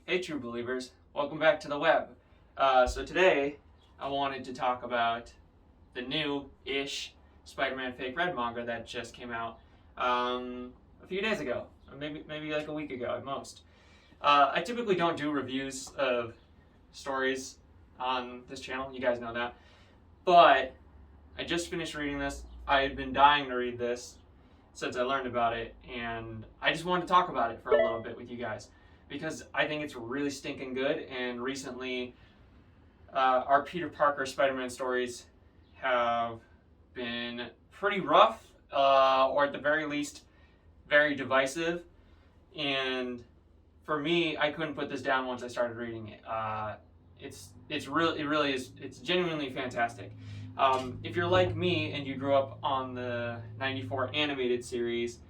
Hey true believers, welcome back to the web. So today I wanted to talk about the new-ish Spider-Man Fake Red manga that just came out a few days ago, or maybe like a week ago at most. I typically don't do reviews of stories on this channel, you guys know that, but I just finished reading this. I had been dying to read this since I learned about it, and I just wanted to talk about it for a little bit with you guys because I think it's really stinking good. And recently, our Peter Parker Spider-Man stories have been pretty rough, or at the very least, very divisive. And for me, I couldn't put this down once I started reading it. It really is. It's genuinely fantastic. If you're like me and you grew up on the '94 animated series,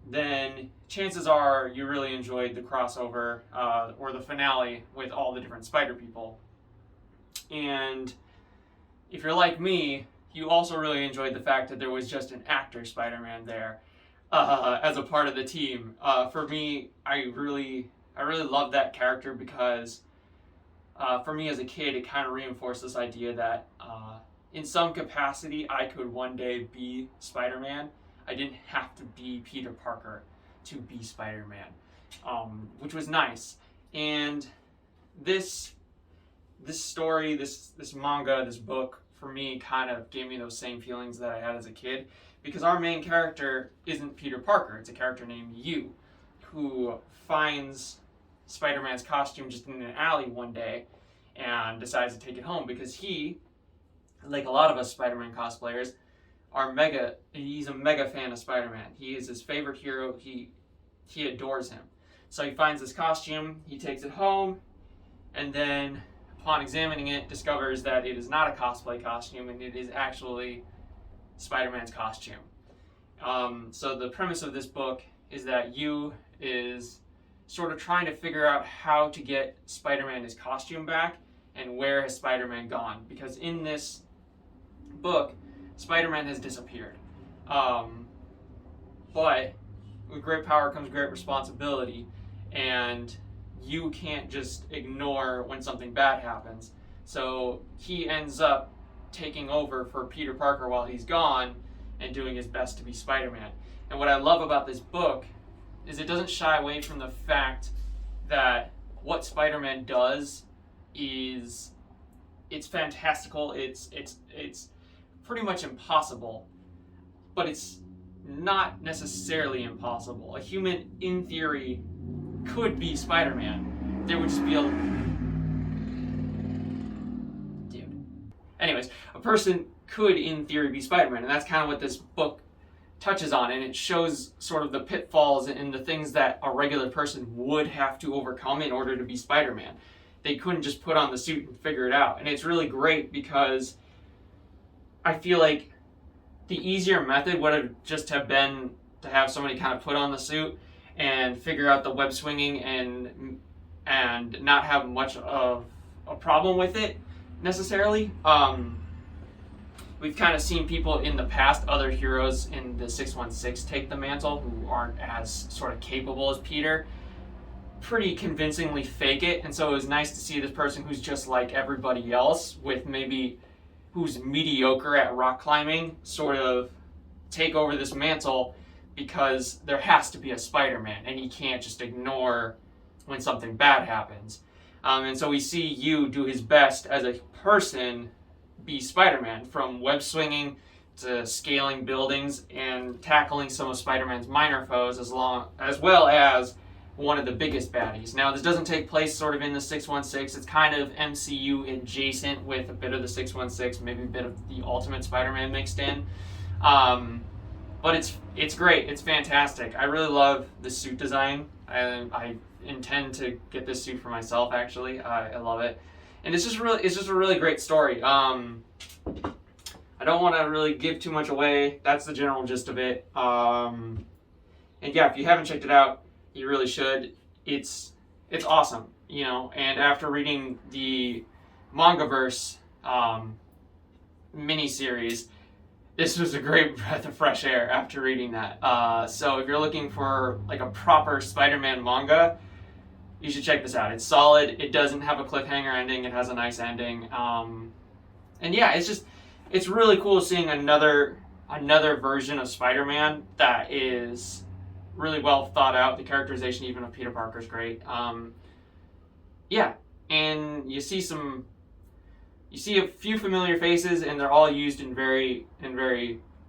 then chances are you really enjoyed the crossover or the finale with all the different Spider people. And if you're like me, you also really enjoyed the fact that there was just an actor Spider-Man there as a part of the team. For me, I really loved that character because for me as a kid, it kind of reinforced this idea that in some capacity, I could one day be Spider-Man. I didn't have to be Peter Parker to be Spider-Man, which was nice. And this story, this manga, this book, for me, kind of gave me those same feelings that I had as a kid, because our main character isn't Peter Parker. It's a character named Yu, who finds Spider-Man's costume just in an alley one day and decides to take it home because he, like a lot of us Spider-Man cosplayers, he's a mega fan of Spider-Man. He is his favorite hero. He adores him. So he finds this costume, he takes it home, and then upon examining it, discovers that it is not a cosplay costume and it is actually Spider-Man's costume. So the premise of this book is that Yu is sort of trying to figure out how to get Spider-Man his costume back and where has Spider-Man gone. Because in this book, Spider-Man has disappeared. But with great power comes great responsibility, and you can't just ignore when something bad happens. So he ends up taking over for Peter Parker while he's gone and doing his best to be Spider-Man. And what I love about this book is it doesn't shy away from the fact that what Spider-Man does is it's fantastical, it's pretty much impossible, but it's not necessarily impossible. A human, in theory, could be Spider-Man. There would just be a... Dude. Anyways, a person could, in theory, be Spider-Man, and that's kind of what this book touches on, and it shows sort of the pitfalls and the things that a regular person would have to overcome in order to be Spider-Man. They couldn't just put on the suit and figure it out, and it's really great because I feel like the easier method would have just have been to have somebody kind of put on the suit and figure out the web swinging and not have much of a problem with it necessarily. We've kind of seen people in the past, other heroes in the 616 take the mantle who aren't as sort of capable as Peter, pretty convincingly fake it. And so it was nice to see this person who's just like everybody else, with maybe who's mediocre at rock climbing, sort of take over this mantle because there has to be a Spider-Man and he can't just ignore when something bad happens. And so we see Yu do his best as a person be Spider-Man, from web swinging to scaling buildings and tackling some of Spider-Man's minor foes as well as one of the biggest baddies. Now, this doesn't take place sort of in the 616. It's kind of MCU adjacent with a bit of the 616, maybe a bit of the Ultimate Spider-Man mixed in. But it's great. It's fantastic. I really love the suit design. I intend to get this suit for myself, actually. I love it. And it's just a really great story. I don't want to really give too much away. That's the general gist of it. And yeah, if you haven't checked it out, you really should. It's awesome, you know. And after reading the Mangaverse miniseries, this was a great breath of fresh air after reading that. So if you're looking for like a proper Spider-Man manga, you should check this out. It's solid. It doesn't have a cliffhanger ending. It has a nice ending. And yeah, it's really cool seeing another version of Spider-Man that is really well thought out. The characterization even of Peter Parker is great. Yeah, and you see a few familiar faces, and they're all used in very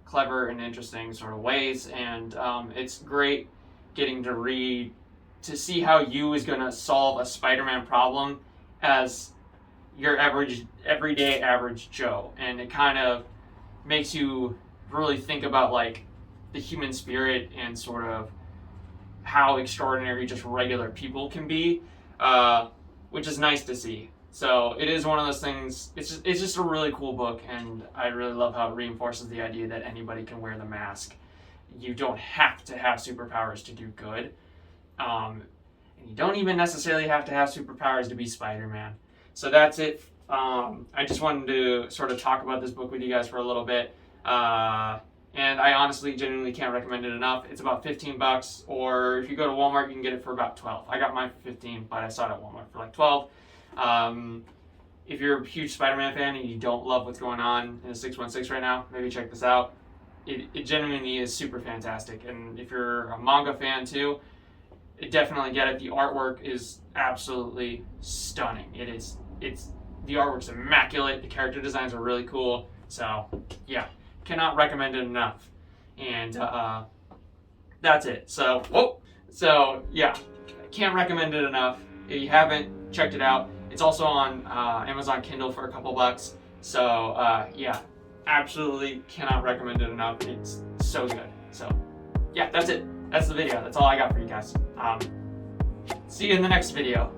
clever and interesting sort of ways. And it's great getting to see how you is going to solve a Spider-Man problem as your everyday average Joe, and it kind of makes you really think about like the human spirit and sort of how extraordinary just regular people can be, which is nice to see. So it is one of those things. It's just a really cool book, and I really love how it reinforces the idea that anybody can wear the mask. You don't have to have superpowers to do good, and you don't even necessarily have to have superpowers to be Spider-Man. So that's it. I just wanted to sort of talk about this book with you guys for a little bit. And I honestly, genuinely can't recommend it enough. It's about $15, or if you go to Walmart, you can get it for about $12. I got mine for 15, but I saw it at Walmart for like 12. If you're a huge Spider-Man fan and you don't love what's going on in the 616 right now, maybe check this out. It genuinely is super fantastic. And if you're a manga fan too, definitely get it. The artwork is absolutely stunning. The artwork's immaculate. The character designs are really cool. So yeah, cannot recommend it enough. And that's it. So yeah, can't recommend it enough. If you haven't checked it out, it's also on Amazon Kindle for a couple bucks. So yeah, absolutely cannot recommend it enough. It's so good. So yeah, that's it. That's the video. That's all I got for you guys. See you in the next video.